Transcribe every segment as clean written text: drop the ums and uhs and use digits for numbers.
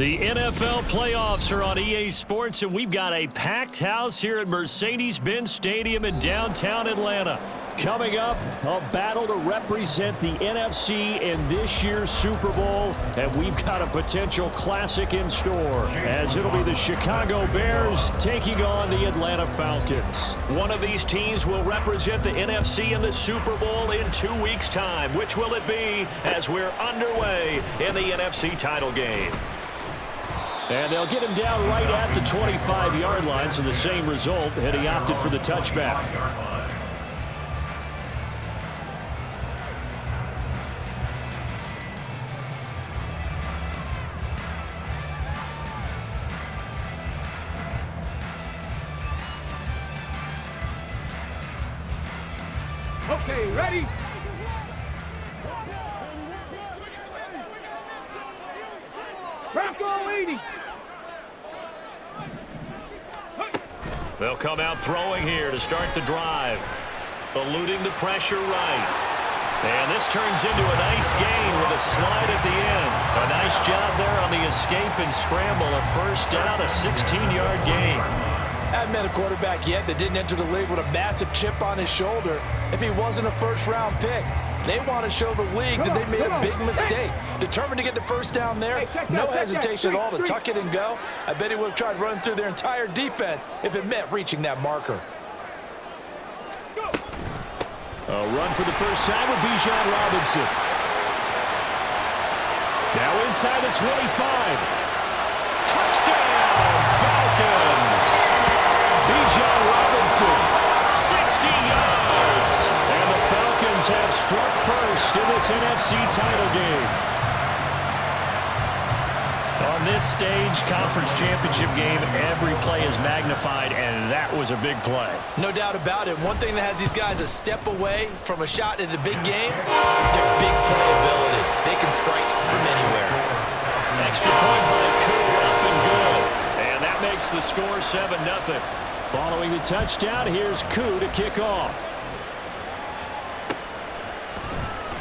The NFL playoffs are on EA Sports, and we've got a packed house here at Mercedes-Benz Stadium in downtown Atlanta. Coming up, a battle to represent the NFC in this year's Super Bowl, and we've got a potential classic in store, as it'll be the Chicago Bears taking on the Atlanta Falcons. One of these teams will represent the NFC in the Super Bowl in 2 weeks' time. Which will it be as we're underway in the NFC title game? And they'll get him down right at the 25-yard line, so the same result had he opted for the touchback. Okay, ready? Bronco 80. They'll come out throwing here to start the drive. Eluding the pressure right. And this turns into a nice gain with a slide at the end. A nice job there on the escape and scramble. A first down, a 16-yard gain. I haven't met a quarterback yet that didn't enter the league with a massive chip on his shoulder if he wasn't a first-round pick. They want to show the league that they made a big mistake. Determined to get the first down there, no hesitation at all to tuck it and go. I bet he would have tried running through their entire defense if it meant reaching that marker. A run for the first time with Bijan Robinson. Now inside the 25. Touchdown, Falcons! Bijan Robinson, 60 yards. And the Falcons have struck first in this NFC title game. On this stage, conference championship game, every play is magnified, and that was a big play. No doubt about it. One thing that has these guys a step away from a shot at a big game, their big playability. They can strike from anywhere. Extra point by Koo, up and good. And that makes the score 7-0. Following the touchdown, here's Koo to kick off.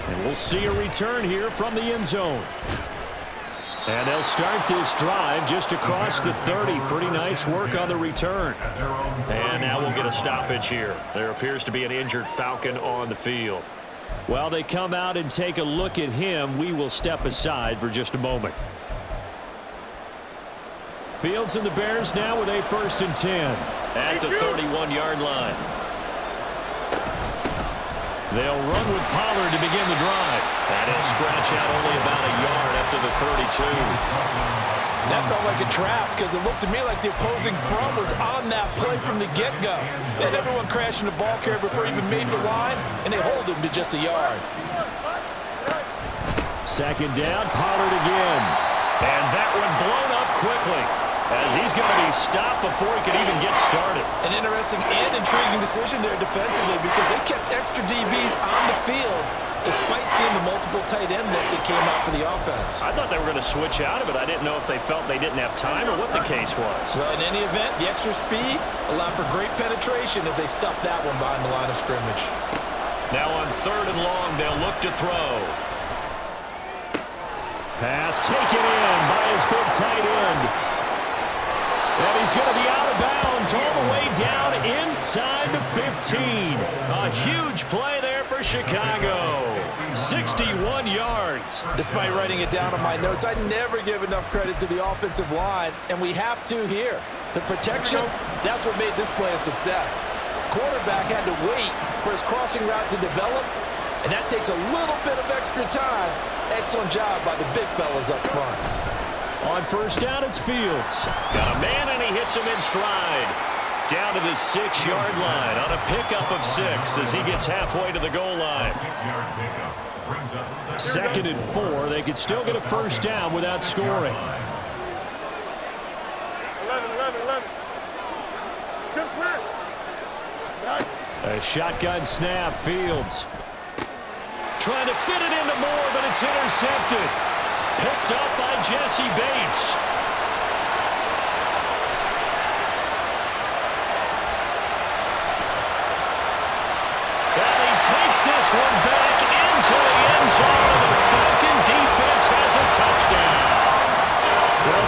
And we'll see a return here from the end zone. And they'll start this drive just across the 30. Pretty nice work on the return. And now we'll get a stoppage here. There appears to be an injured Falcon on the field. While they come out and take a look at him, we will step aside for just a moment. Fields and the Bears now with a 1st and 10. At the 31-yard line. They'll run with Pollard to begin the drive. And he'll scratch out only about a yard up to the 32. That felt like a trap because it looked to me like the opposing front was on that play from the get-go. They had everyone crashing the ball carrier before he even made the line, and they hold him to just a yard. Second down, Pollard again. And that one blown up quickly, as he's going to be stopped before he could even get started. An interesting and intriguing decision there defensively because they kept extra DBs on the field despite seeing the multiple tight end look that came out for the offense. I thought they were going to switch out of it. I didn't know if they felt they didn't have time or what the case was. Well, in any event, the extra speed allowed for great penetration as they stuffed that one behind the line of scrimmage. Now on 3rd and long, they'll look to throw. Pass taken in by his big tight end. And he's going to be out of bounds all the way down inside the 15. A huge play there for Chicago. 61 yards. Despite writing it down on my notes, I never give enough credit to the offensive line, and we have to here. The protection, that's what made this play a success. Quarterback had to wait for his crossing route to develop, and that takes a little bit of extra time. Excellent job by the big fellas up front. On 1st down, it's Fields. Got a man, and he hits him in stride. Down to the 6-yard line on a pickup of 6 as he gets halfway to the goal line. 2nd and 4. They could still get a 1st down without scoring. 11. Chips left. A shotgun snap, Fields. Trying to fit it into Moore, but it's intercepted. Picked up by Jesse Bates. And he takes this one back into the end zone. The Falcon defense has a touchdown. Well,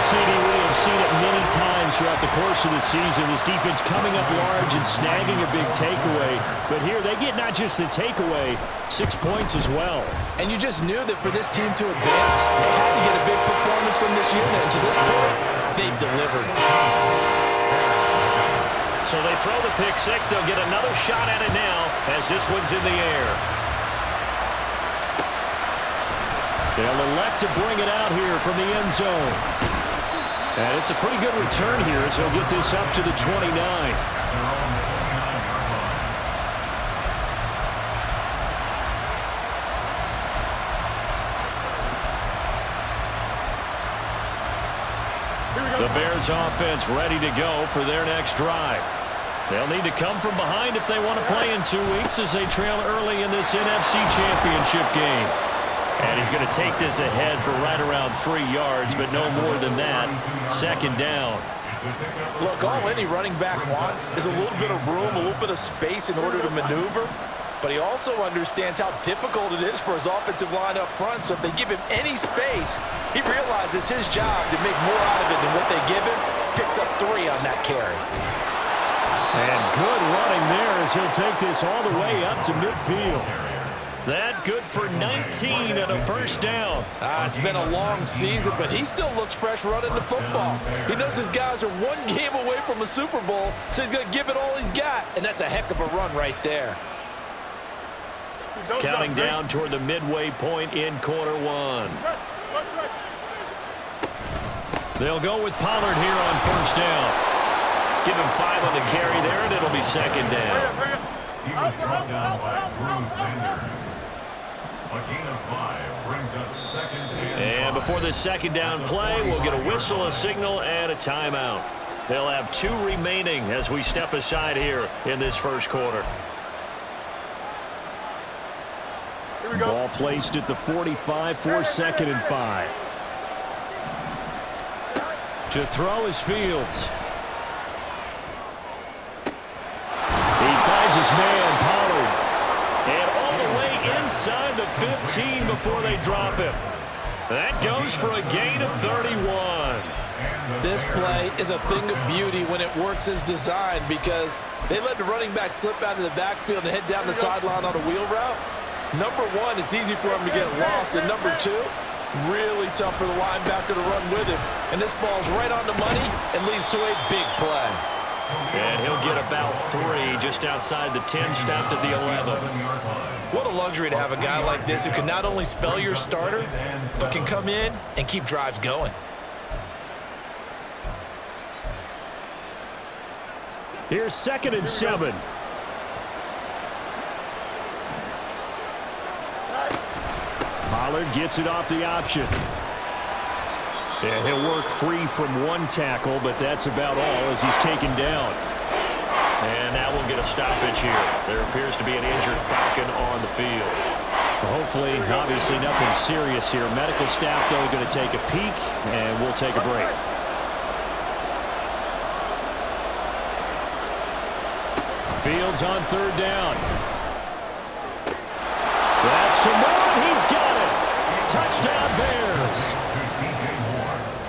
times throughout the course of the season, this defense coming up large and snagging a big takeaway. But here they get not just the takeaway, 6 points as well. And you just knew that for this team to advance, they had to get a big performance from this unit. And to this point, they've delivered. So they throw the pick six. They'll get another shot at it now as this one's in the air. They'll elect to bring it out here from the end zone. And it's a pretty good return here as he'll get this up to the 29. The Bears offense ready to go for their next drive. They'll need to come from behind if they want to play in 2 weeks as they trail early in this NFC Championship game. And he's going to take this ahead for right around 3 yards, but no more than that. Second down. Look, all any running back wants is a little bit of room, a little bit of space in order to maneuver. But he also understands how difficult it is for his offensive line up front. So if they give him any space, he realizes his job to make more out of it than what they give him. Picks up 3 on that carry. And good running there as he'll take this all the way up to midfield. That good for 19 and a first down. It's been a long season, but he still looks fresh running the football. He knows his guys are 1 game away from a Super Bowl, so he's going to give it all he's got. And that's a heck of a run right there. Counting down toward the midway point in quarter one. They'll go with Pollard here on first down. Give him 5 on the carry there, and it'll be second down. He was brought down by Drew Sanders. A gain of 5 brings up second and before this second down play, we'll get a whistle, a signal, and a timeout. They'll have 2 remaining as we step aside here in this first quarter. Ball placed at the 45 for second and 5. To throw is Fields. He finds his man, Pollard. And all the way inside the 15 before they drop him. That goes for a gain of 31. This play is a thing of beauty when it works as designed because they let the running back slip out of the backfield and head down the sideline on a wheel route. Number 1, it's easy for him to get lost. And number 2, really tough for the linebacker to run with him. And this ball's right on the money and leads to a big play. And he'll get about 3 just outside the 10, stopped at the 11. What a luxury to have a guy like this who can not only spell your starter, but can come in and keep drives going. Here's second and 7. Pollard gets it off the option. And he'll work free from 1 tackle, but that's about all as he's taken down. And now we'll get a stoppage here. There appears to be an injured Falcon on the field. Hopefully, obviously nothing serious here. Medical staff, though, going to take a peek, and we'll take a break. Fields on third down. That's to Moore, and he's got it. Touchdown, Bears.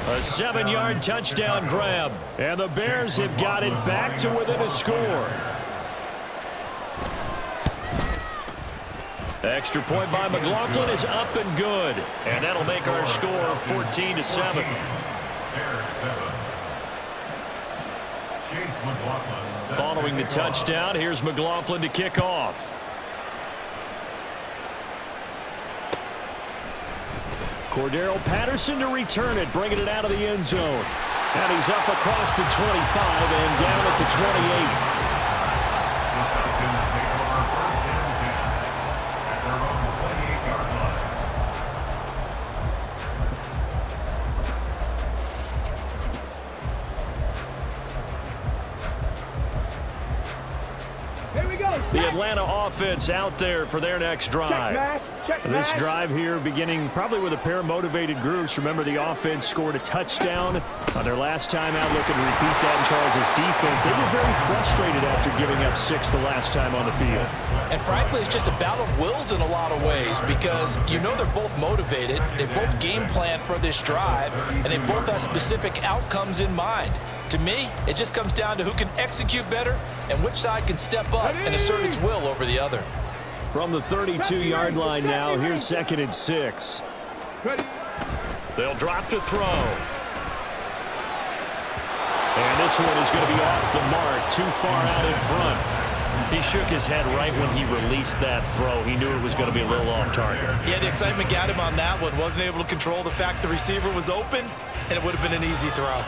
A 7-yard touchdown grab. And the Bears have got it back to within a score. Extra point by McLaughlin is up and good. And that'll make our score 14-7. Following the touchdown, here's McLaughlin to kick off. Cordero Patterson to return it, bringing it out of the end zone. And he's up across the 25 and down at the 28. The Atlanta offense out there for their next drive. This drive here beginning probably with a pair of motivated groups. Remember, the offense scored a touchdown on their last time out, looking to repeat that in Charles' defense. They were very frustrated after giving up 6 the last time on the field. And frankly, it's just a battle of wills in a lot of ways because you know they're both motivated. They both game plan for this drive, and they both have specific outcomes in mind. To me, it just comes down to who can execute better and which side can step up and assert its will over the other. From the 32-yard line now, here's 2nd and 6. They'll drop to throw. And this one is going to be off the mark, too far out in front. He shook his head right when he released that throw. He knew it was going to be a little off target. Yeah, the excitement got him on that one. Wasn't able to control the fact the receiver was open, and it would have been an easy throw.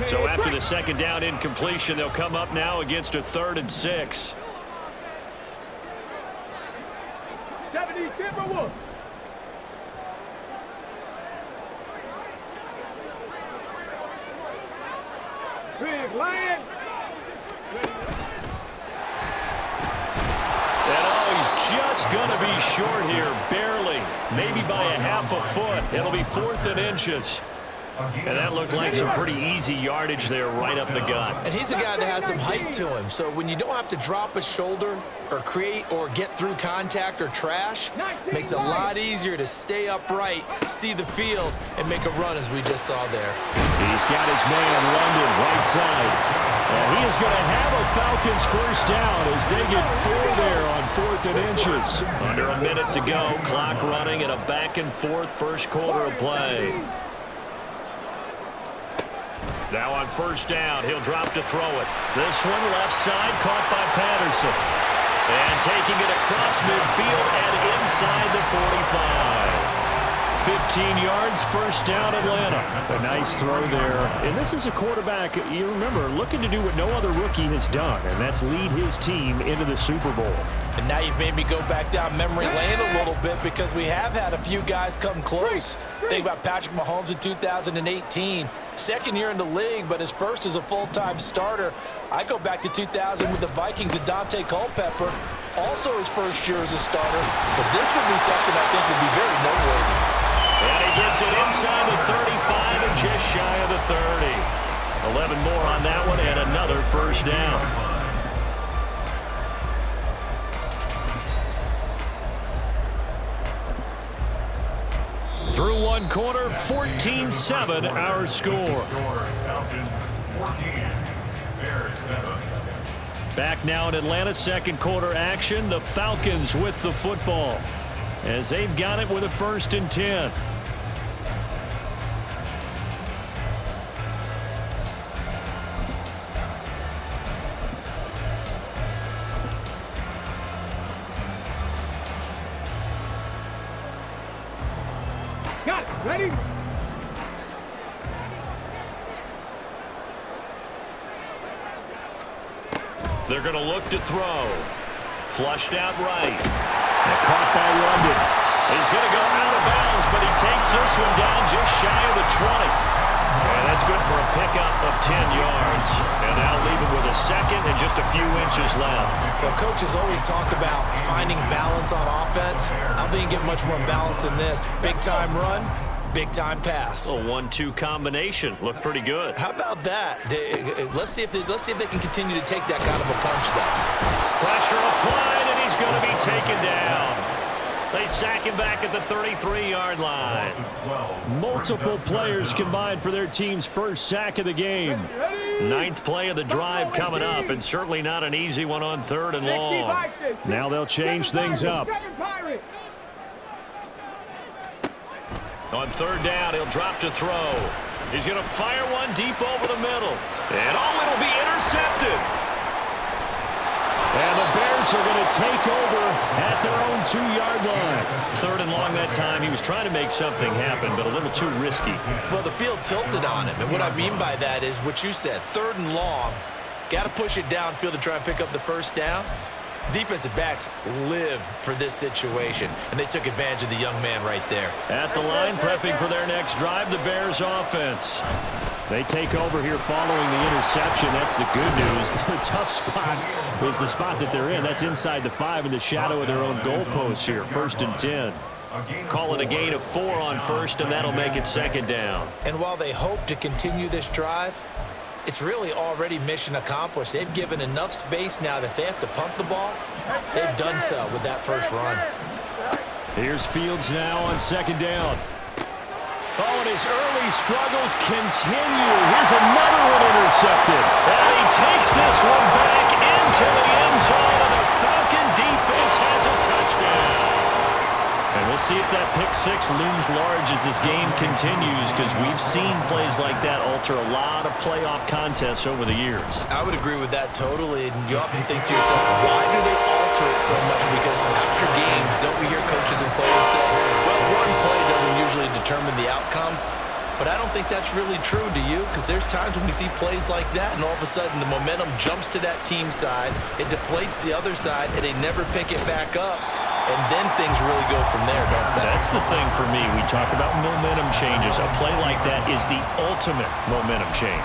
So after the 2nd down incompletion, they'll come up now against a 3rd and 6. 70 Timberwolves. Big Lion. And he's just going to be short here, barely. Maybe by a half a foot. It'll be 4th and inches. And that looked like some pretty easy yardage there right up the gut. And he's a guy that has some height to him, so when you don't have to drop a shoulder or create or get through contact or trash, makes it a lot easier to stay upright, see the field, and make a run as we just saw there. He's got his man London right side. And he is going to have a Falcons first down as they get 4 there on 4th and inches. Under a minute to go, clock running, and a back and forth first quarter of play. Now on first down, he'll drop to throw it. This one left side caught by Patterson. And taking it across midfield and inside the 45. 15 yards, first down Atlanta. A nice throw there. And this is a quarterback, you remember, looking to do what no other rookie has done, and that's lead his team into the Super Bowl. And now you've made me go back down memory lane a little bit because we have had a few guys come close. Think about Patrick Mahomes in 2018. 2nd year in the league, but his first as a full-time starter. I go back to 2000 with the Vikings and Dante Culpepper. Also his first year as a starter. But this would be something I think would be very noteworthy. And he gets it inside the 35 and just shy of the 30. 11 more on that one and another first down. Through one quarter, 14-7 our score. Falcons 14, Bears 7. Back now in Atlanta, 2nd quarter action. The Falcons with the football as they've got it with a 1st and 10. Got it. Ready? They're going to look to throw. Flushed out right. And caught by London. He's going to go out of bounds, but he takes this one down just shy of the 20. And that's good for a pickup of 10 yards. And that'll leave him with a 2nd and just a few inches left. Well, coaches always talk about finding balance on offense. I don't think you get much more balance than this. Big-time run, big-time pass. A 1-2 combination. Looked pretty good. How about that? Let's see if they can continue to take that kind of a punch, though. Pressure applied, and he's going to be taken down. They sack him back at the 33-yard line. Multiple players combined for their team's first sack of the game. 9th play of the drive coming up, and certainly not an easy one on 3rd and long. Now they'll change things up. On 3rd down, he'll drop to throw. He's going to fire one deep over the middle. And it'll be intercepted. And the Bears are going to take over at their own 2-yard line. 3rd and long that time. He was trying to make something happen, but a little too risky. Well, the field tilted on him, and what I mean by that is what you said. 3rd and long, got to push it downfield to try and pick up the first down. Defensive backs live for this situation, and they took advantage of the young man right there. At the line, prepping for their next drive, the Bears offense. They take over here following the interception. That's the good news. The tough spot is the spot that they're in. That's inside the 5 in the shadow of their own goalpost here. 1st and 10. Call it a gain of 4 on 1st, and that'll make it 2nd down. And while they hope to continue this drive, it's really already mission accomplished. They've given enough space now that they have to punt the ball. They've done so with that first run. Here's Fields now on second down. Oh, and his early struggles continue. Here's another one intercepted. And he takes this one back into the end zone, and the Falcon defense has a touchdown. And we'll see if that pick six looms large as this game continues, because we've seen plays like that alter a lot of playoff contests over the years. I would agree with that totally, and you often think to yourself, why do they alter it so much? Because after games, don't we hear coaches and players say, well, one play doesn't usually determine the outcome? But I don't think that's really true, do you? Because there's times when we see plays like that, and all of a sudden the momentum jumps to that team side, it deflates the other side, and they never pick it back up. And then things really go from there, don't they? That's the thing for me. We talk about momentum changes. A play like that is the ultimate momentum change.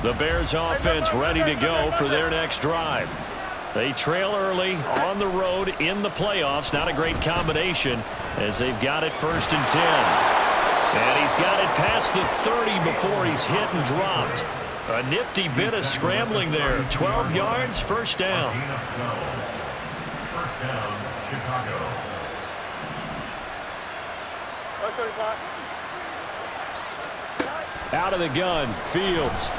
The Bears offense ready to go for their next drive. They trail early on the road in the playoffs. Not a great combination as they've got it 1st and 10. And he's got it past the 30 before he's hit and dropped. A nifty bit of scrambling there. 12 yards, first down. First down, Chicago. Out of the gun, Fields.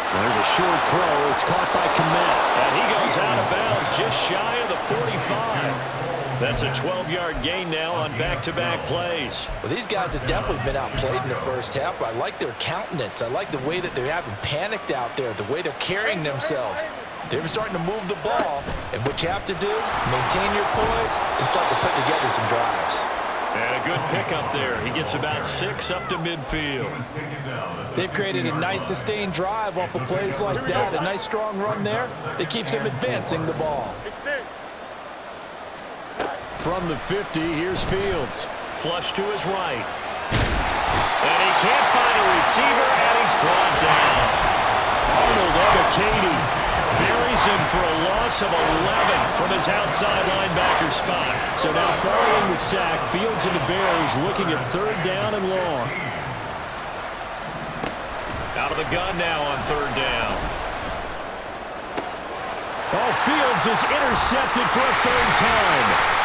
There's a short throw. It's caught by Kmet. And he goes out of bounds just shy of the 45. That's a 12-yard gain now on back-to-back plays. Well, these guys have definitely been outplayed in the first half, but I like their countenance. I like the way that they haven't panicked out there, the way they're carrying themselves. They're starting to move the ball, and what you have to do, maintain your poise and start to put together some drives. And a good pickup there. He gets about 6 up to midfield. They've created a nice sustained drive off of plays like that. A nice strong run there that keeps them advancing the ball. From the 50, here's Fields. Flush to his right. And he can't find a receiver, and he's brought down. Arnold Ebiketie buries him for a loss of 11 from his outside linebacker spot. So now following the sack, Fields and the Bears looking at 3rd down and long. Out of the gun now on 3rd down. Oh, Fields is intercepted for a 3rd time.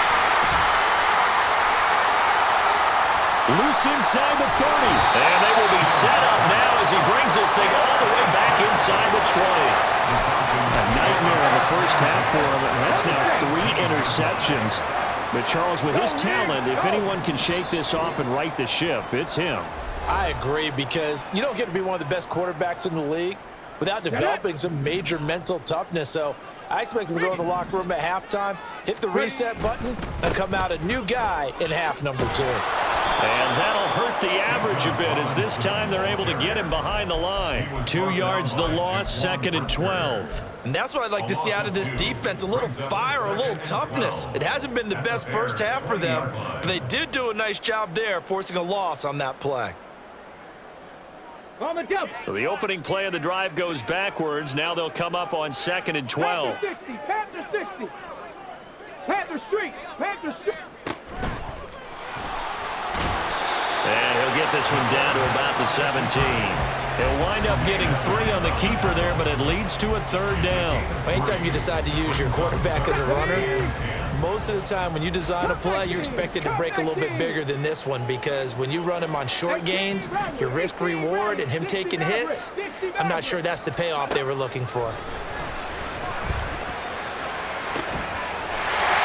Loose inside the 30. And they will be set up now as he brings this thing all the way back inside the 20. A nightmare of the first half for him. And that's now 3 interceptions. But Charles, with his talent, if anyone can shake this off and right the ship, it's him. I agree, because you don't get to be one of the best quarterbacks in the league without developing some major mental toughness. So I expect him to go in the locker room at halftime, hit the reset button, and come out a new guy in half number 2. And that'll hurt the average a bit, as this time they're able to get him behind the line. 2 yards the loss, 2nd and 12. And that's what I'd like to see out of this defense, a little fire, a little toughness. It hasn't been the best first half for them, but they did do a nice job there, forcing a loss on that play. So the opening play of the drive goes backwards. Now they'll come up on 2nd and 12. Panther 60, Panther 60. Panther Street, Panther Street. And he'll get this one down to about the 17. He'll wind up getting 3 on the keeper there, but it leads to a 3rd down. Anytime you decide to use your quarterback as a runner, most of the time when you design a play, you're expected to break a little bit bigger than this one, because when you run him on short gains, your risk-reward and him taking hits, I'm not sure that's the payoff they were looking for.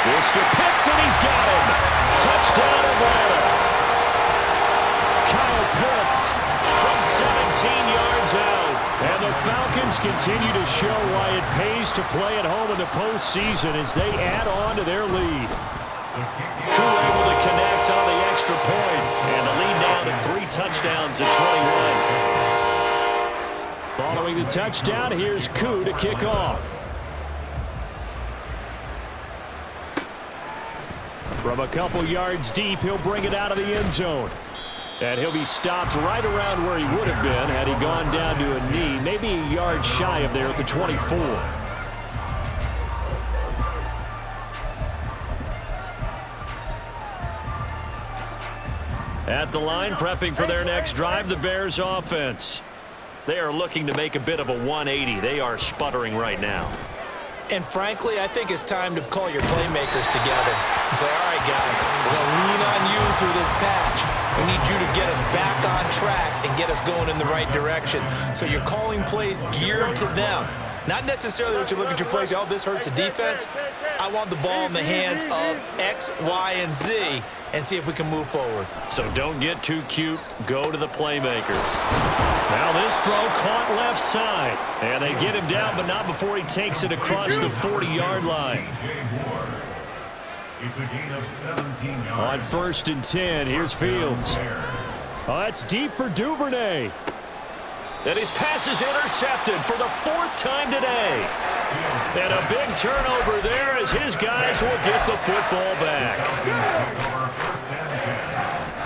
Mr. Pitts, and he's got him. Touchdown, Atlanta. Kyle Pitts from 17 yards out. And the Falcons continue to show why it pays to play at home in the postseason as they add on to their lead. Crew able to connect on the extra point, and the lead now to 3 touchdowns at 21. Following the touchdown, here's Koo to kick off. From a couple yards deep, he'll bring it out of the end zone. And he'll be stopped right around where he would have been had he gone down to a knee, maybe a yard shy of there at the 24. At the line, prepping for their next drive, the Bears offense. They are looking to make a bit of a 180. They are sputtering right now. And frankly, I think it's time to call your playmakers together and say, all right, guys, we're going to lean on you through this patch. We need you to get us back on track and get us going in the right direction. So you're calling plays geared to them. Not necessarily what you look at your plays, oh, this hurts the defense. I want the ball in the hands of X, Y, and Z and see if we can move forward. So don't get too cute. Go to the playmakers. Now this throw caught left side. And they get him down, but not before he takes it across the 40-yard line. It's a gain of 17 yards. On 1st and 10, here's Fields. Oh, that's deep for Duvernay. And his pass is intercepted for the 4th time today. And a big turnover there as his guys will get the football back. First and 10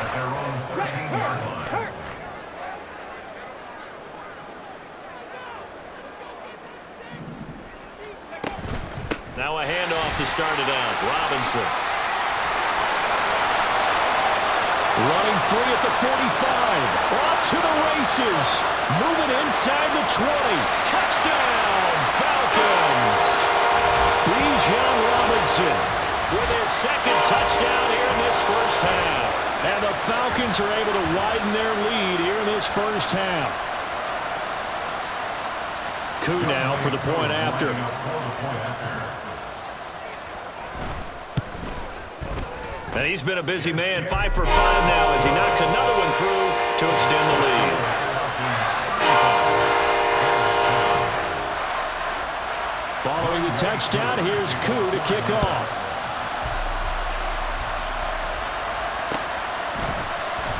at their own 13-yard line. Now a handoff to start it out. Robinson. Running free at the 45. Off to the races. Moving inside the 20. Touchdown, Falcons. Bijan Robinson with his 2nd touchdown here in this first half. And the Falcons are able to widen their lead here in this first half. Koo now for the point after. And he's been a busy man, 5 for 5 now as he knocks another one through to extend the lead. Following the touchdown, here's Koo to kick off.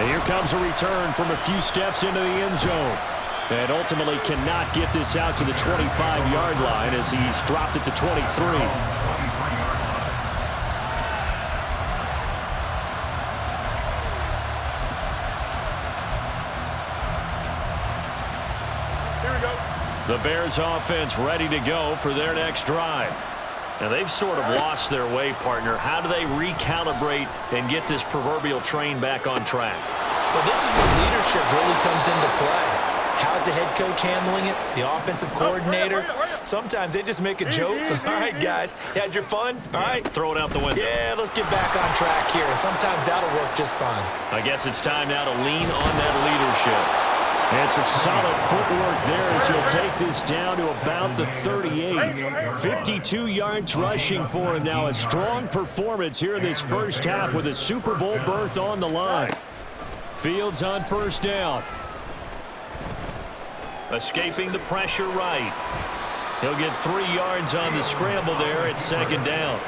And here comes a return from a few steps into the end zone. And ultimately cannot get this out to the 25-yard line as he's dropped it to 23. The Bears offense ready to go for their next drive. Now they've sort of lost their way, partner. How do they recalibrate and get this proverbial train back on track? Well, this is where leadership really comes into play. How's the head coach handling it? The offensive coordinator? Sometimes they just make a joke. All right, guys, you had your fun? All right. Throw it out the window. Yeah, let's get back on track here. And sometimes that'll work just fine. I guess it's time now to lean on that leadership. And some solid footwork there as he'll take this down to about the 38. 52 yards rushing for him now. A strong performance here in this first half with a Super Bowl berth on the line. Fields on 1st down. Escaping the pressure right. He'll get 3 yards on the scramble there at 2nd down.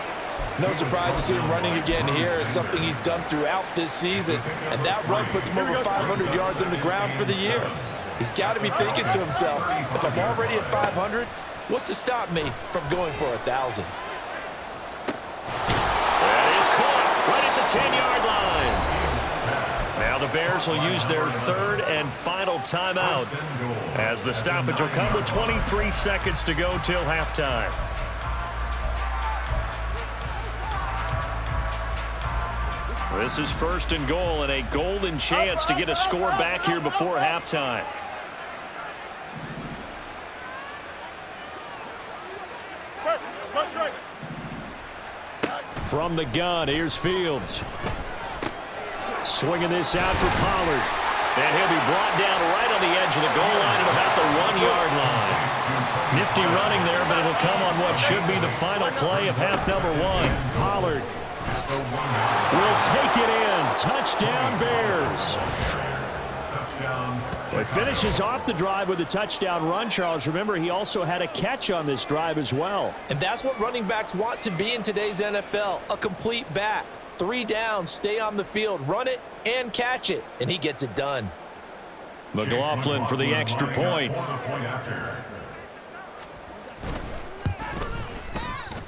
No surprise to see him running again here. It's something he's done throughout this season. And that run puts him over 500 yards on the ground for the year. He's got to be thinking to himself, if I'm already at 500, what's to stop me from going for 1,000? That is caught right at the 10-yard line. Now the Bears will use their 3rd and final timeout as the stoppage will come with 23 seconds to go till halftime. This is 1st and goal and a golden chance to get a score back here before halftime. From the gun, here's Fields. Swinging this out for Pollard. And he'll be brought down right on the edge of the goal line at about the 1-yard line. Nifty running there, but it'll come on what should be the final play of half number 1. Pollard will take it in. Touchdown, Bears. Well, he finishes off the drive with a touchdown run, Charles. Remember, he also had a catch on this drive as well. And that's what running backs want to be in today's NFL, a complete back. 3 downs, stay on the field, run it, and catch it. And he gets it done. McLaughlin for the extra point.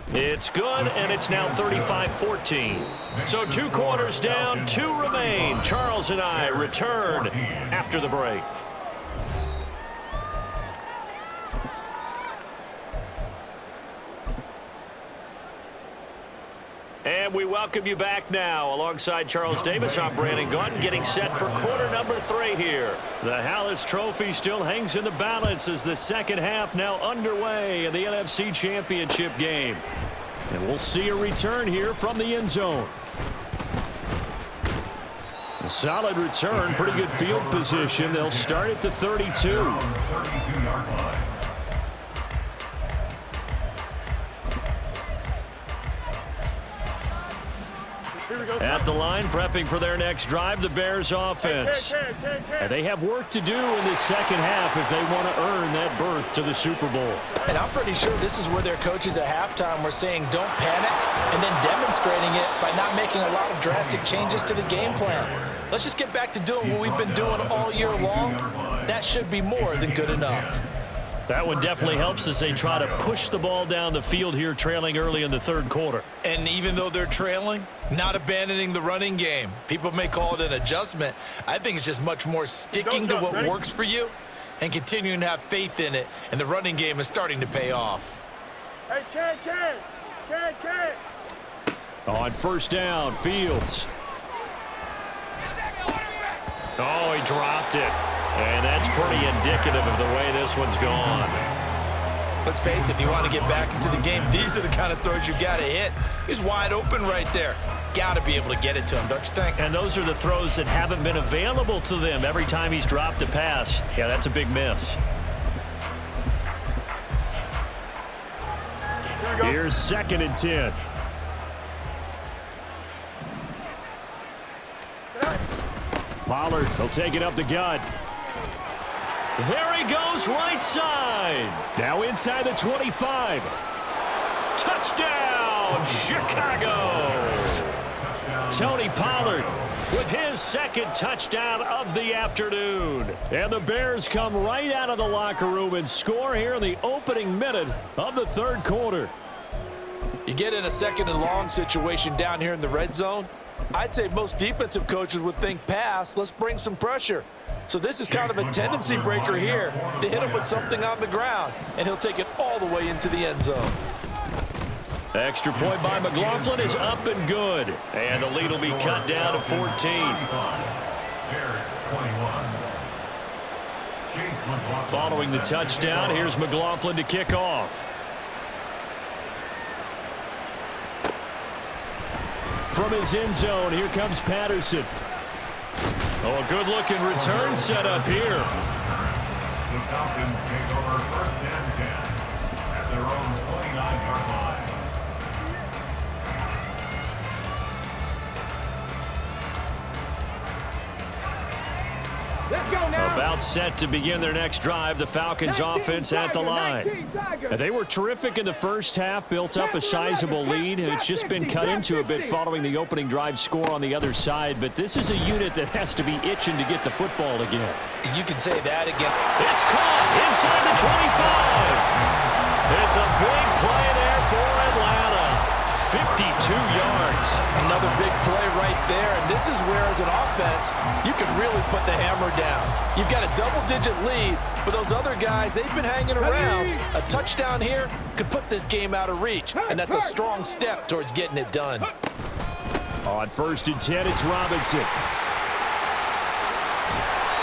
It's good, and it's now 35-14. So 2 quarters down, 2 remain. Charles and I return after the break. And we welcome you back now. Alongside Charles Davis, I'm Brandon Gaudin, getting set for quarter number 3 here. The Hallis Trophy still hangs in the balance as the second half now underway in the NFC Championship game. And we'll see a return here from the end zone. A solid return, pretty good field position. They'll start at the 32. 32-yard line. At the line, prepping for their next drive, the Bears offense. And they have work to do in this second half if they want to earn that berth to the Super Bowl. And I'm pretty sure this is where their coaches at halftime were saying don't panic and then demonstrating it by not making a lot of drastic changes to the game plan. Let's just get back to doing what we've been doing all year long. That should be more than good enough. That one definitely helps as they try to push the ball down the field here, trailing early in the third quarter. And even though they're trailing, not abandoning the running game. People may call it an adjustment. I think it's just much more sticking to what works for you and continuing to have faith in it. And the running game is starting to pay off. Hey, Ken. On first down, Fields. Oh, he dropped it. And that's pretty indicative of the way this one's gone. Let's face it, if you want to get back into the game, these are the kind of throws you got to hit. He's wide open right there. Got to be able to get it to him, don't you think? And those are the throws that haven't been available to them every time he's dropped a pass. Yeah, that's a big miss. Here's 2nd and 10. Pollard will take it up the gut. There he goes, right side. Now inside the 25. Touchdown, Chicago. Tony Pollard with his 2nd touchdown of the afternoon. And the Bears come right out of the locker room and score here in the opening minute of the third quarter. You get in a 2nd and long situation down here in the red zone, I'd say most defensive coaches would think pass, let's bring some pressure. So this is kind of a tendency breaker here to hit him with something on the ground, and he'll take it all the way into the end zone. Extra point by McLaughlin is up and good. And the lead will be cut down to 14. Bears 21. Following the touchdown, here's McLaughlin to kick off. From his end zone, here comes Patterson. Oh, a good-looking return set up here. The Falcons take over 1st and 10 at their own 29-yard line. Let's go now. About set to begin their next drive, the Falcons offense at the line. They were terrific in the first half, built up a sizable lead, and it's just been cut into a bit following the opening drive score on the other side. But this is a unit that has to be itching to get the football again. You can say that again. It's caught inside the 25. It's a big play there for Atlanta. 52 yards. Another big play right there, and this is where, as an offense, you can really put the hammer down. You've got a double-digit lead, but those other guys, they've been hanging around. A touchdown here could put this game out of reach, and that's a strong step towards getting it done. On 1st and 10, it's Robinson.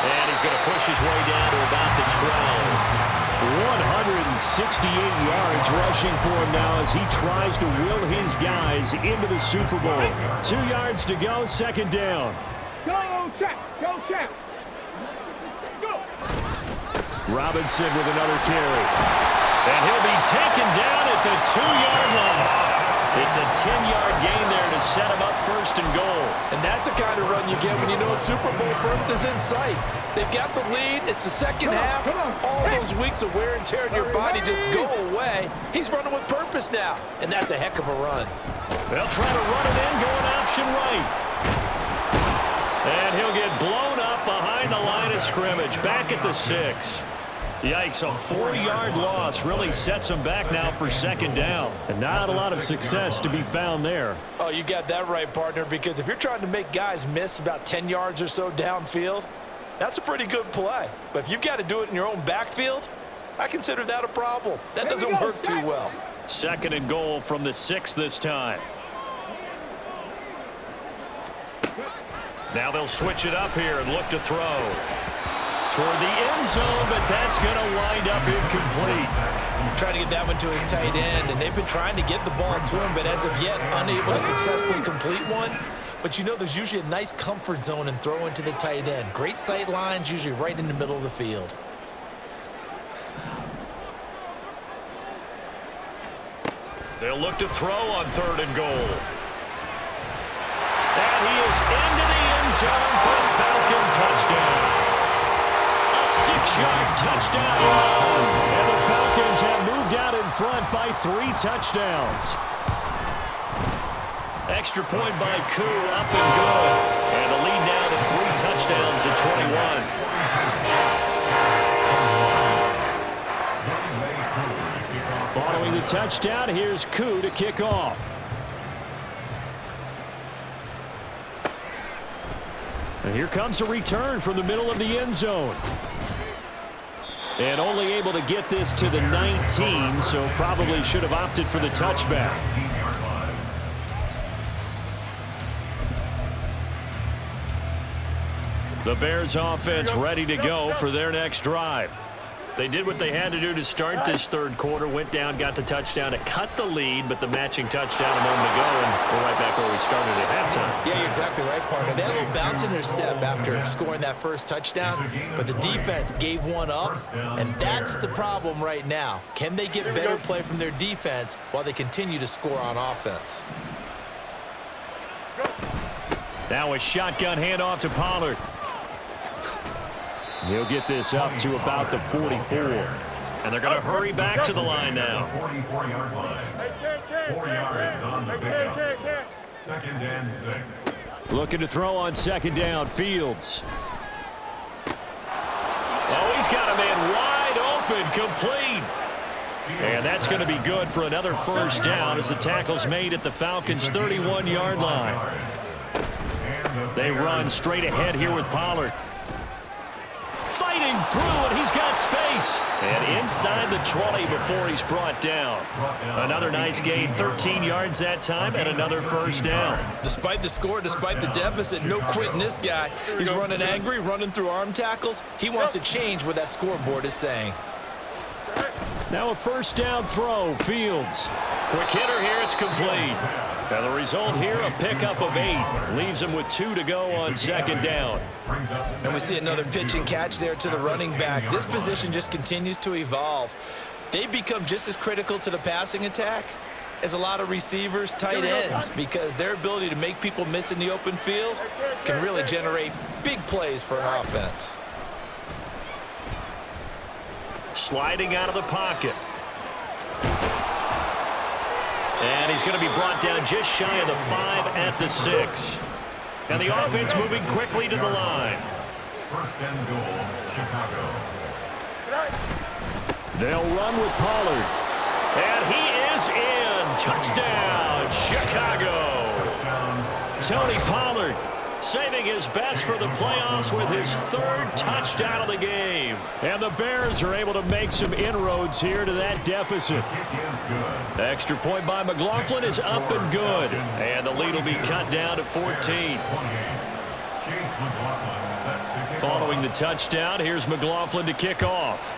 And he's going to push his way down to about the 12. 168 yards rushing for him now as he tries to will his guys into the Super Bowl. 2 yards to go, 2nd down. Go, champ. Go, champ. Go. Robinson with another carry. And he'll be taken down at the 2-yard line. It's a 10-yard gain there to set him up 1st and goal. And that's the kind of run you get when you know a Super Bowl berth is in sight. They've got the lead. It's the second half. All those weeks of wear and tear in your body just go away. He's running with purpose now, and that's a heck of a run. They'll try to run it in, going option right. And he'll get blown up behind the line of scrimmage, back at the 6. Yikes, a 4-yard loss really sets him back now for 2nd down. And not a lot of success to be found there. Oh, you got that right, partner, because if you're trying to make guys miss about 10 yards or so downfield, that's a pretty good play. But if you've got to do it in your own backfield, I consider that a problem. That doesn't work too well. 2nd and goal from the 6 this time. Now they'll switch it up here and look to throw. Toward the end zone, but that's going to wind up incomplete. Trying to get that one to his tight end, and they've been trying to get the ball to him, but as of yet, unable to successfully complete one. But you know there's usually a nice comfort zone in throwing to the tight end. Great sight lines, usually right in the middle of the field. They'll look to throw on 3rd and goal. And he is into the end zone for a Falcon touchdown. A 6-yard touchdown run. And the Falcons have moved out in front by 3 touchdowns. Extra point by Koo, up and good. And the lead now to 3 touchdowns at 21. Following the touchdown, here's Koo to kick off. And here comes a return from the middle of the end zone. And only able to get this to the 19, so probably should have opted for the touchback. The Bears offense ready to go for their next drive. They did what they had to do to start this 3rd quarter, went down, got the touchdown to cut the lead, but the matching touchdown a moment ago, and we're right back where we started at halftime. Yeah, you're exactly right, partner. They had a little bounce in their step after scoring that first touchdown, but the defense gave one up, and that's the problem right now. Can they get better play from their defense while they continue to score on offense? Now a shotgun handoff to Pollard. He'll get this up to about the 44. And they're going to hurry back to the line now. 44-yard line. 4 yards on the pickup. 2nd and 6. Looking to throw on 2nd down, Fields. Oh, he's got a man wide open, complete. And that's going to be good for another 1st down as the tackle's made at the Falcons' 31-yard line. They run straight ahead here with Pollard. Fighting through, and he's got space. And inside the 20 before he's brought down. Another nice gain, 13 yards that time, and another 1st down. Despite the score, despite the deficit, no quitting this guy. He's running angry, running through arm tackles. He wants to change what that scoreboard is saying. Now a 1st down throw, Fields. Quick hitter here, it's complete. And the result here, a pickup of 8. Leaves him with 2 to go on 2nd down. And we see another pitch and catch there to the running back. This position just continues to evolve. They become just as critical to the passing attack as a lot of receivers, tight ends, because their ability to make people miss in the open field can really generate big plays for an offense. Sliding out of the pocket. And he's going to be brought down just shy of the 5 at the 6. And the offense moving quickly to the line. 1st and goal, Chicago. They'll run with Pollard. And he is in. Touchdown, Chicago. Tony Pollard saving his best for the playoffs with his 3rd touchdown of the game. And the Bears are able to make some inroads here to that deficit. Extra point by McLaughlin is up and good. And the lead will be cut down to 14. Following the touchdown, here's McLaughlin to kick off.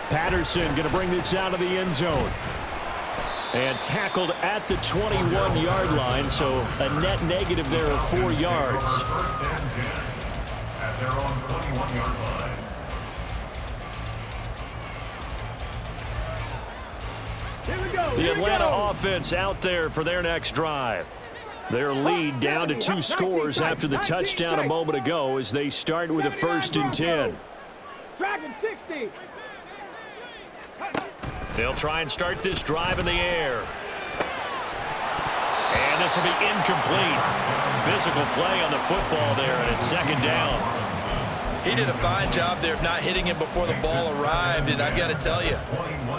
Patterson going to bring this out of the end zone. And tackled at the 21-yard line, so a net negative there of 4 yards. 1st and 10 at their own 21-yard line. Here we go. The Atlanta offense out there for their next drive. Their lead down to 2 scores after the touchdown a moment ago as they start with a 1st and 10. Dragon 60. They'll try and start this drive in the air. And this will be incomplete. Physical play on the football there, and it's 2nd down. He did a fine job there of not hitting it before the ball arrived, and I've got to tell you,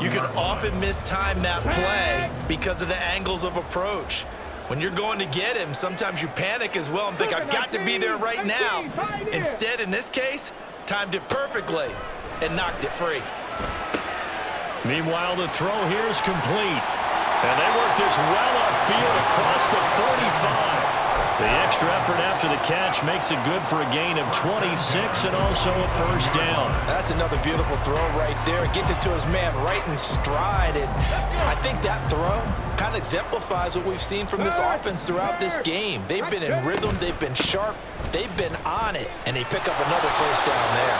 you can often mistime that play because of the angles of approach. When you're going to get him, sometimes you panic as well and think, I've got to be there right now. Instead, in this case, timed it perfectly and knocked it free. Meanwhile, the throw here is complete. And they work this well upfield across the 45. The extra effort after the catch makes it good for a gain of 26 and also a first down. That's another beautiful throw right there. It gets it to his man right in stride. And I think that throw kind of exemplifies what we've seen from this offense throughout this game. They've been in rhythm. They've been sharp. They've been on it. And they pick up another first down there.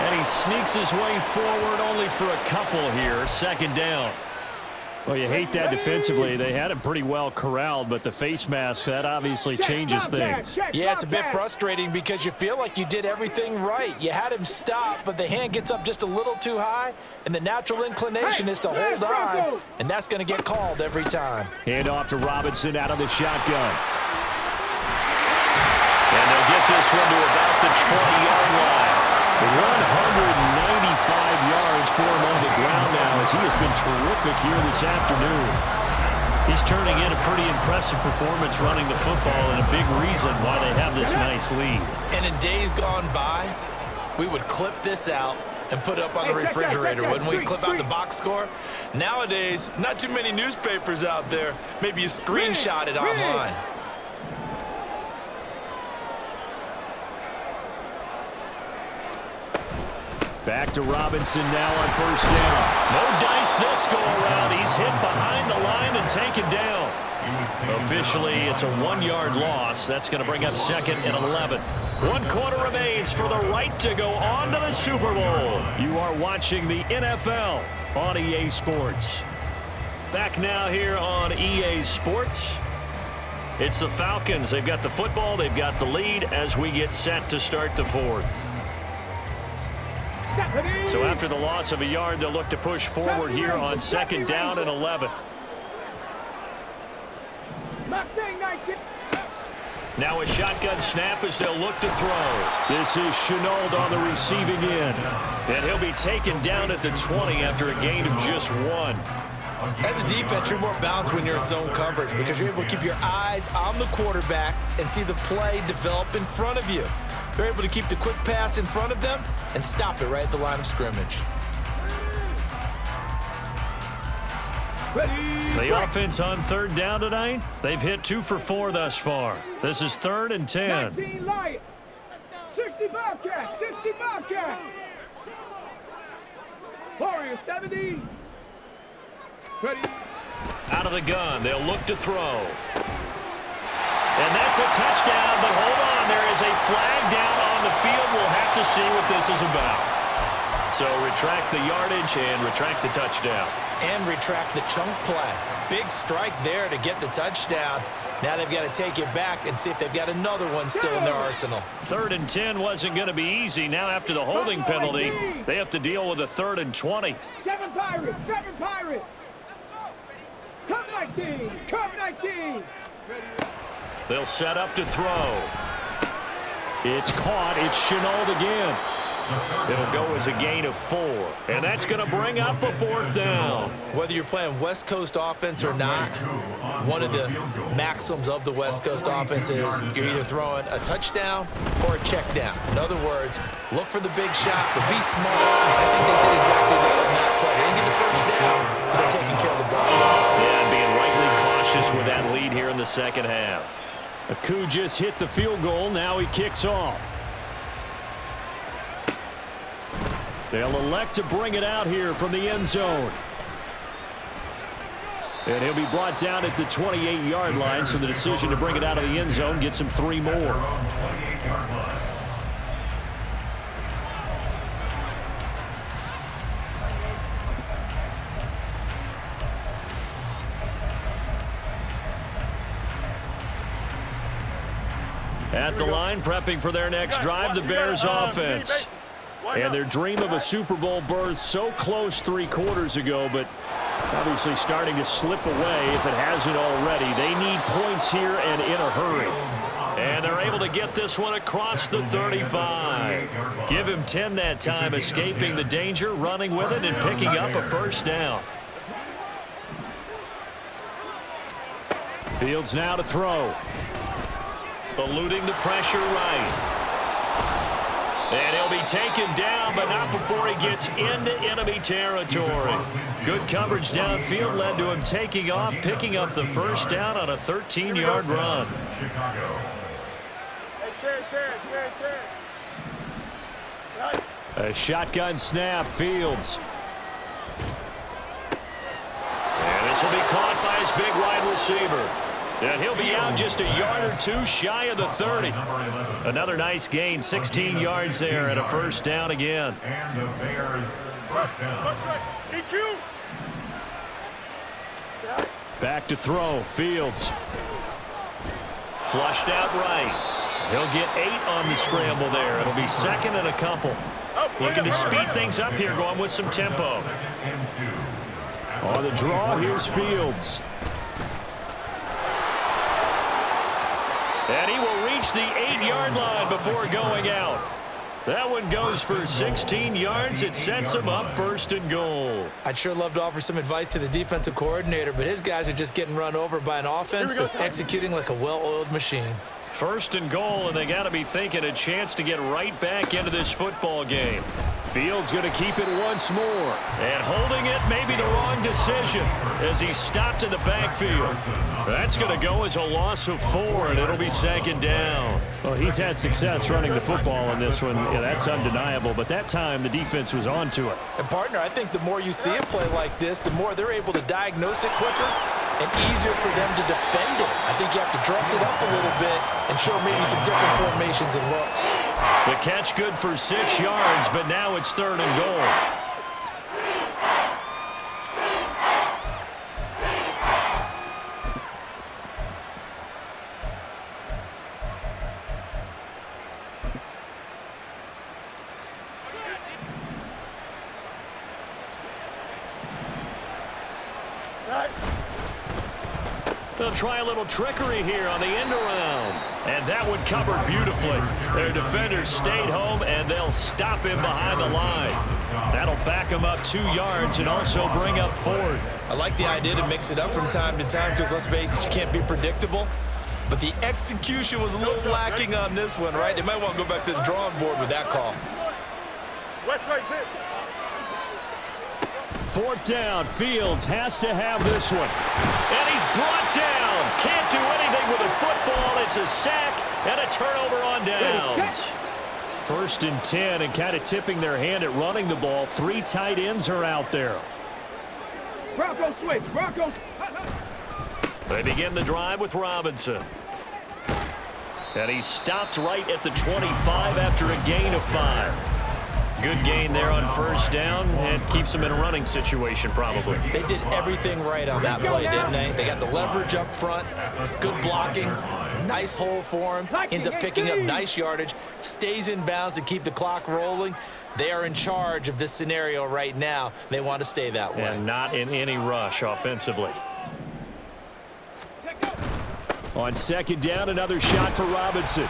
And he sneaks his way forward only for a couple here. Second down. Well, you hate that defensively. They had him pretty well corralled, but the face mask, that obviously changes things. Yeah, it's a bit frustrating because you feel like you did everything right. You had him stop, but the hand gets up just a little too high, and the natural inclination is to hold on, and that's going to get called every time. Hand off to Robinson out of the shotgun. And they'll get this one to about the 20-yard line. 195 yards for him on the ground now as he has been terrific here this afternoon. He's turning in a pretty impressive performance running the football and a big reason why they have this nice lead. And in days gone by, we would clip this out and put it up on the refrigerator, wouldn't we? Clip out the box score. Nowadays, not too many newspapers out there. Maybe you screenshot it online. Back to Robinson now on first down. No dice this go around. He's hit behind the line and taken down. Officially, it's a 1-yard loss. That's going to bring up second and 11. 1 quarter remains for the right to go on to the Super Bowl. You are watching the NFL on EA Sports. Back now here on EA Sports. It's the Falcons. They've got the football. They've got the lead as we get set to start the fourth. So after the loss of a yard, they'll look to push forward here on second down and 11. Now a shotgun snap as they'll look to throw. This is Shenault on the receiving end. And he'll be taken down at the 20 after a gain of just 1. As a defense, you're more balanced when you're in zone coverage because you're able to keep your eyes on the quarterback and see the play develop in front of you. They're able to keep the quick pass in front of them and stop it right at the line of scrimmage. The offense on third down tonight, they've hit 2 for 4 thus far. This is 3rd and 10. 60 Bobcats, 60 Bobcats. Warriors 70. Ready. Out of the gun, they'll look to throw. And that's a touchdown, but hold on, there is a flag down on the field. We'll have to see what this is about. So retract the yardage and retract the touchdown. And retract the chunk play. Big strike there to get the touchdown. Now they've got to take it back and see if they've got another one still in their arsenal. 3rd and 10 wasn't going to be easy. Now after the holding penalty, they have to deal with a 3rd and 20. 7 Pirates, 7 Pirates. Come 19, come 19. They'll set up to throw. It's caught. It's Shenault again. It'll go as a gain of 4. And that's going to bring up a 4th down. Whether you're playing West Coast offense or not, one of the maxims of the West Coast offense is you're either throwing a touchdown or a check down. In other words, look for the big shot, but be smart. I think they did exactly that on that play. They didn't get the first down, but they're taking care of the ball. Yeah, being rightly cautious with that lead here in the second half. Aku just hit the field goal. Now he kicks off. They'll elect to bring it out here from the end zone. And he'll be brought down at the 28-yard line, so the decision to bring it out of the end zone gets him 3 more. At the line, prepping for their next drive, the Bears offense. And their dream of a Super Bowl berth so close 3 quarters ago, but obviously starting to slip away if it hasn't already. They need points here and in a hurry. And they're able to get this one across the 35. Give him 10 that time, escaping the danger, running with it, and picking up a first down. Fields now to throw. Eluding the pressure right. And he'll be taken down, but not before he gets into enemy territory. Good coverage downfield led to him taking off, picking up the first down on a 13-yard run. Chicago. A shotgun snap, Fields. And this will be caught by his big wide receiver. And he'll be out just a yard or two shy of the 30. Another nice gain, 16 yards there and a first down again. And the Bears first down. Back to throw, Fields. Flushed out right. He'll get 8 on the scramble there. It'll be second and a couple. Looking to speed things up here, going with some tempo. On the draw, here's Fields. And he will reach the 8-yard line before going out. That one goes for 16 yards. It sets him up first and goal. I'd sure love to offer some advice to the defensive coordinator, but his guys are just getting run over by an offense that's executing like a well-oiled machine. First and goal, and they got to be thinking a chance to get right back into this football game. Fields going to keep it once more. And holding it may be the wrong decision as he stopped in the backfield. That's going to go as a loss of 4, and it'll be second down. Well, he's had success running the football in this one. Yeah, that's undeniable, but that time the defense was on to it. And, partner, I think the more you see it play like this, the more they're able to diagnose it quicker and easier for them to defend it. I think you have to dress it up a little bit and show maybe some different formations and looks. The catch good for 6 yards, but now it's third and goal. They'll try a little trickery here on the end around. And that one covered beautifully. Their defenders stayed home, and they'll stop him behind the line. That'll back him up 2 yards and also bring up 4th. I like the idea to mix it up from time to time because, let's face it, you can't be predictable. But the execution was a little lacking on this one, right? They might want to go back to the drawing board with that call. Fourth down, Fields has to have this one. And he's brought down. Can't do anything with a football. It's a sack and a turnover on downs. First and 10, and kind of tipping their hand at running the ball. 3 tight ends are out there. Bronco switch, Bronco. They begin the drive with Robinson. And he stopped right at the 25 after a gain of 5. Good gain there on first down and keeps them in a running situation probably. They did everything right on that play, didn't they? They got the leverage up front, good blocking, nice hole for him, ends up picking up nice yardage, stays in bounds to keep the clock rolling. They are in charge of this scenario right now. They want to stay that way. And not in any rush offensively. On second down, another shot for Robinson.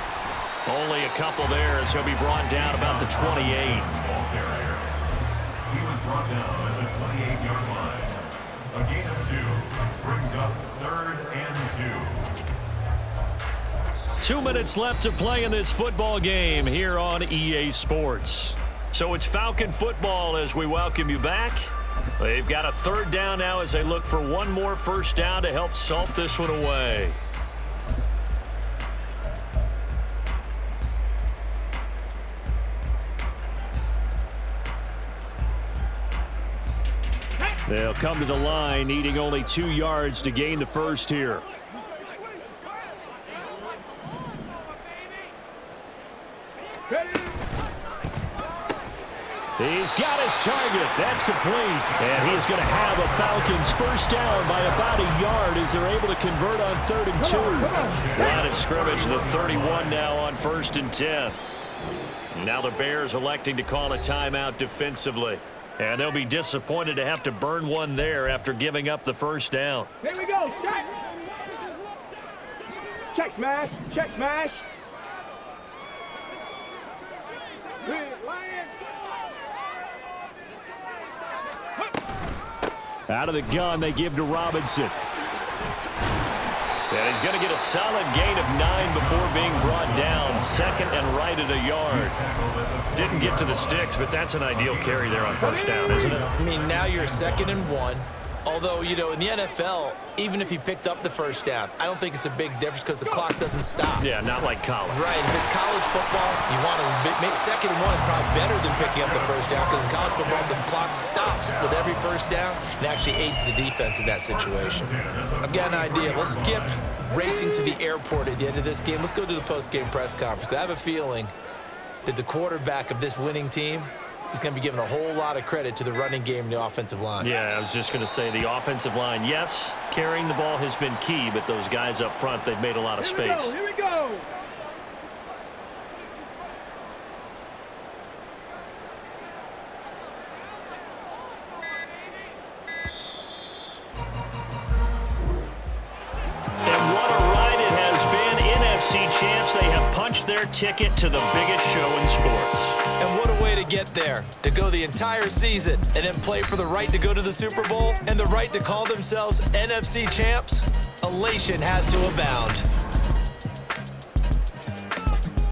Only a couple there as he'll be brought down about the 28. He was brought down at the 28-yard line. A gain of 2 brings up 3rd and 2. 2 minutes left to play in this football game here on EA Sports. So it's Falcon football as we welcome you back. They've got a 3rd down now as they look for one more first down to help salt this one away. They'll come to the line, needing only 2 yards to gain the first here. He's got his target. That's complete. And he's going to have a Falcons first down by about a yard as they're able to convert on 3rd and 2. Line of scrimmage, the 31 now on 1st and 10. Now the Bears electing to call a timeout defensively. And they'll be disappointed to have to burn one there after giving up the first down. Here we go, check. Check smash, check smash. Out of the gun, they give to Robinson. And he's going to get a solid gain of 9 before being brought down. Second and right at a yard. Didn't get to the sticks, but that's an ideal carry there on first down, isn't it? I mean, now you're 2nd and 1. Although, you know, in the NFL, even if he picked up the first down, I don't think it's a big difference because the clock doesn't stop. Yeah, not like college. Right. If it's college football, you want to make 2nd and 1 is probably better than picking up the first down because in college football, the clock stops with every first down and actually aids the defense in that situation. I've got an idea. Let's skip racing to the airport at the end of this game. Let's go to the post-game press conference. I have a feeling that the quarterback of this winning team is going to be given a whole lot of credit to the running game and the offensive line. Yeah, I was just going to say the offensive line, yes, carrying the ball has been key, but those guys up front, they've made a lot of space. Here we go. And what a ride it has been. NFC champs, they have punched their ticket to the biggest show in sports. And what a way to get there, to go the entire season and then play for the right to go to the Super Bowl and the right to call themselves NFC champs. Elation has to abound.